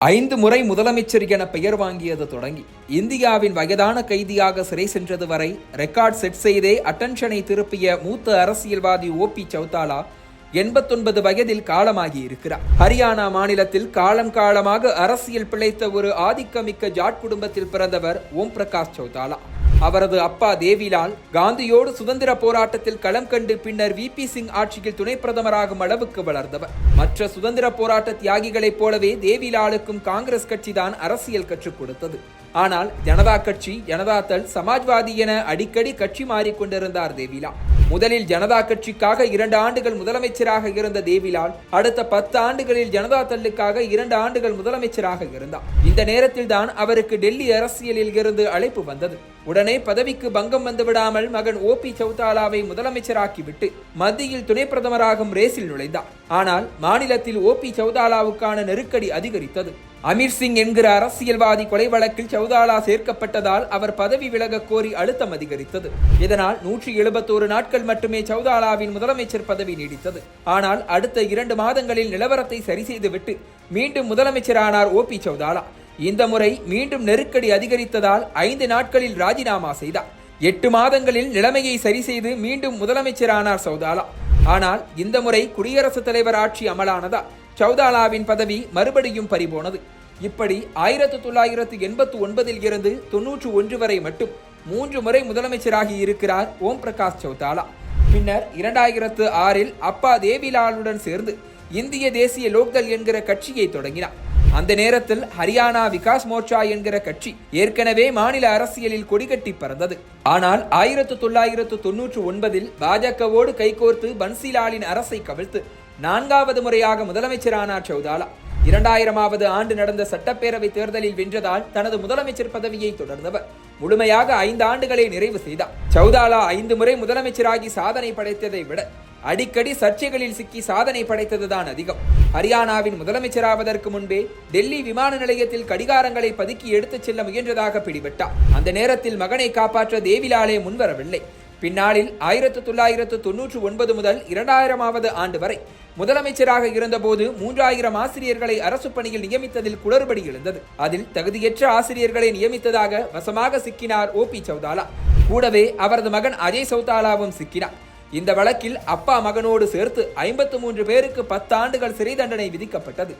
5 முறை முதலமைச்சர் என பெயர் வாங்கியது தொடங்கி இந்தியாவின் வயதான கைதியாக சிறை சென்றது வரை ரெக்கார்ட் செட் செய்தே அட்டென்ஷனை திருப்பிய மூத்த அரசியல்வாதி ஓபி சௌதாலா 89 வயதில் காலமாகி இருக்கிறார். ஹரியானா மாநிலத்தில் காலம் காலமாக அரசியல் பிழைத்த ஒரு ஆதிக்கமிக்க ஜாட் குடும்பத்தில் பிறந்தவர் ஓம் பிரகாஷ் சௌதாலா. அவரது அப்பா தேவிலால் காந்தியோடு சுதந்திர போராட்டத்தில் களம் கண்டு பின்னர் VP சிங் ஆட்சியில் துணை பிரதமராகும் அளவுக்கு வளர்ந்தவர். மற்ற சுதந்திர போராட்ட தியாகிகளைப் போலவே தேவிலாலுக்கும் காங்கிரஸ் கட்சிதான் அரசியல் கற்றுக் கொடுத்தது. ஆனால் ஜனதா கட்சி, ஜனதாதள், சமாஜ்வாதி என அடிக்கடி கட்சி மாறிக்கொண்டிருந்தார் தேவிலால். முதலில் ஜனதா கட்சிக்காக 2 ஆண்டுகள் முதலமைச்சராக இருந்த தேவிலால் அடுத்த 10 ஆண்டுகளில் ஜனதாதளுக்காக 2 ஆண்டுகள் முதலமைச்சராக இருந்தார். இந்த நேரத்தில் தான் அவருக்கு டெல்லி அரசியலில் இருந்து அழைப்பு வந்தது. உடனே பதவிக்கு பங்கம் வந்துவிடாமல் மகன் ஓபி சௌதாலாவை முதலமைச்சராக்கிவிட்டு மத்தியில் துணை பிரதமராகும் ரேஸில் நுழைந்தார். ஆனால் மாநிலத்தில் ஓபி சௌதாலாவுக்கான நெருக்கடி அதிகரித்தது. அமீர் சிங் என்கிற அரசியல்வாதி கொலை வழக்கில் சௌதாலா சேர்க்கப்பட்டதால் அவர் பதவி விலக கோரி அழுத்தம் அதிகரித்தது. இதனால் 171 நாட்கள் மட்டுமே சௌதாலாவின் முதலமைச்சர் பதவி நீடித்தது. ஆனால் அடுத்த 2 மாதங்களில் நிலவரத்தை சரி செய்துவிட்டு மீண்டும் முதலமைச்சரானார் ஓபி சௌதாலா. இந்த முறை மீண்டும் நெருக்கடி அதிகரித்ததால் 5 நாட்களில் ராஜினாமா செய்தார். 8 மாதங்களில் நிலைமையை சரி செய்து மீண்டும் முதலமைச்சரானார் சௌதாலா. ஆனால் இந்த முறை குடியரசுத் தலைவர் ஆட்சி அமலானதா சௌதாலாவின் பதவி மறுபடியும் பறிபோனது. இப்படி 1989 இருந்து 91 வரை மட்டும் 3 முறை முதலமைச்சராகி இருக்கிறார் ஓம் பிரகாஷ் சௌதாலா. பின்னர் 2006 அப்பா தேவிலாலுடன் சேர்ந்து இந்திய தேசிய லோக்தள் என்கிற கட்சியை தொடங்கினார். அந்த நேரத்தில் ஹரியானா விகாஸ் மோர்ச்சா என்கிற கட்சி ஏற்கனவே மாநில அரசியலில் கொடிகட்டி பறந்தது. ஆனால் 1999 பாஜகவோடு கைகோர்த்து பன்சிலாலின் அரசை கவிழ்த்து 4வது முறையாக முதலமைச்சரானார் சௌதாலா. 2000வது ஆண்டு நடந்த சட்டப்பேரவை தேர்தலில் வென்றதால் தனது முதலமைச்சர் பதவியை தொடர்ந்தவர் முழுமையாக 5 ஆண்டுகளை நிறைவு செய்தார். சௌதாலா 5 முறை முதலமைச்சராகி சாதனை படைத்ததை விட அடிக்கடி சர்ச்சைகளில் சிக்கி சாதனை படைத்ததுதான் அதிகம். ஹரியானாவின் முதலமைச்சராவதற்கு முன்பே டெல்லி விமான நிலையத்தில் கடிகாரங்களை பதுக்கி எடுத்துச் செல்ல முயன்றதாக பிடிபட்டார். அந்த நேரத்தில் மகனை காப்பாற்ற தேவிலாலே முன்வரவில்லை. பின்னாளில் 1999 முதல் 2000வது ஆண்டு வரை முதலமைச்சராக இருந்தபோது 3000 ஆசிரியர்களை அரசு பணியில் நியமித்ததில் குளறுபடி எழுந்தது. அதில் தகுதியற்ற ஆசிரியர்களை நியமித்ததாக வசமாக சிக்கினார் ஓபி சௌதாலா. கூடவே அவரது மகன் அஜய் சௌதாலாவும் சிக்கினார். இந்த வழக்கில் அப்பா மகனோடு சேர்த்து 53 பேருக்கு 10 ஆண்டுகள் சிறை தண்டனை விதிக்கப்பட்டது.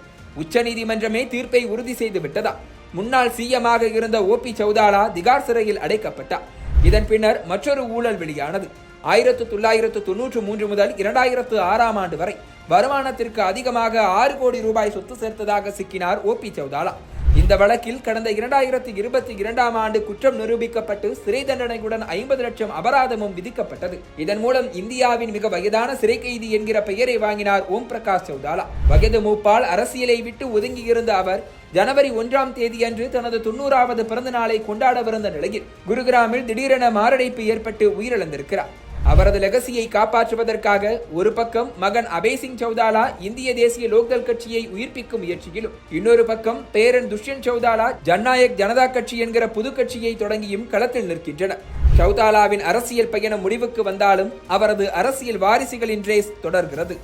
உச்சநீதிமன்றமே தீர்ப்பை உறுதி செய்து விட்டதா. முன்னாள் CM-ஆக இருந்த ஓபி சௌதாலா திகார் சிறையில் அடைக்கப்பட்டார். இதன் பின்னர் மற்றொரு ஊழல் வெளியானது. 1993 முதல் 2006 ஆண்டு வரை வருமானத்திற்கு அதிகமாக 6 கோடி ரூபாய் சொத்து சேர்த்ததாக சிக்கினார் ஓபி சௌதாலா. இந்த வழக்கில் கடந்த 2022 ஆண்டு குற்றம் நிரூபிக்கப்பட்டு சிறை தண்டனையுடன் 50 லட்சம் அபராதமும் விதிக்கப்பட்டது. இதன் மூலம் இந்தியாவின் மிக வயதான சிறை கைதி என்கிற பெயரை வாங்கினார் ஓம் பிரகாஷ் சௌதாலா. வயது மூப்பால் அரசியலை விட்டு ஒதுங்கியிருந்த அவர் ஜனவரி 1ஆம் தேதியன்று தனது 90வது பிறந்த நாளை கொண்டாடவிருந்த நிலையில் குருகிராமில் திடீரென மாரடைப்பு ஏற்பட்டு உயிரிழந்திருக்கிறார். அவரது லெகசியை காப்பாற்றுவதற்காக ஒரு பக்கம் மகன் அபய் சிங் சௌதாலா இந்திய தேசிய லோக்தள் கட்சியை உயிர்ப்பிக்கும் முயற்சியிலும், இன்னொரு பக்கம் பேரன் துஷ்யந்த் சௌதாலா ஜனநாயக் ஜனதா கட்சி என்கிற புது கட்சியை தொடங்கியும் களத்தில் நிற்கின்றனர். சௌதாலாவின் அரசியல் பயணம் முடிவுக்கு வந்தாலும் அவரது அரசியல் வாரிசுகளின் ரேஸ் தொடர்கிறது.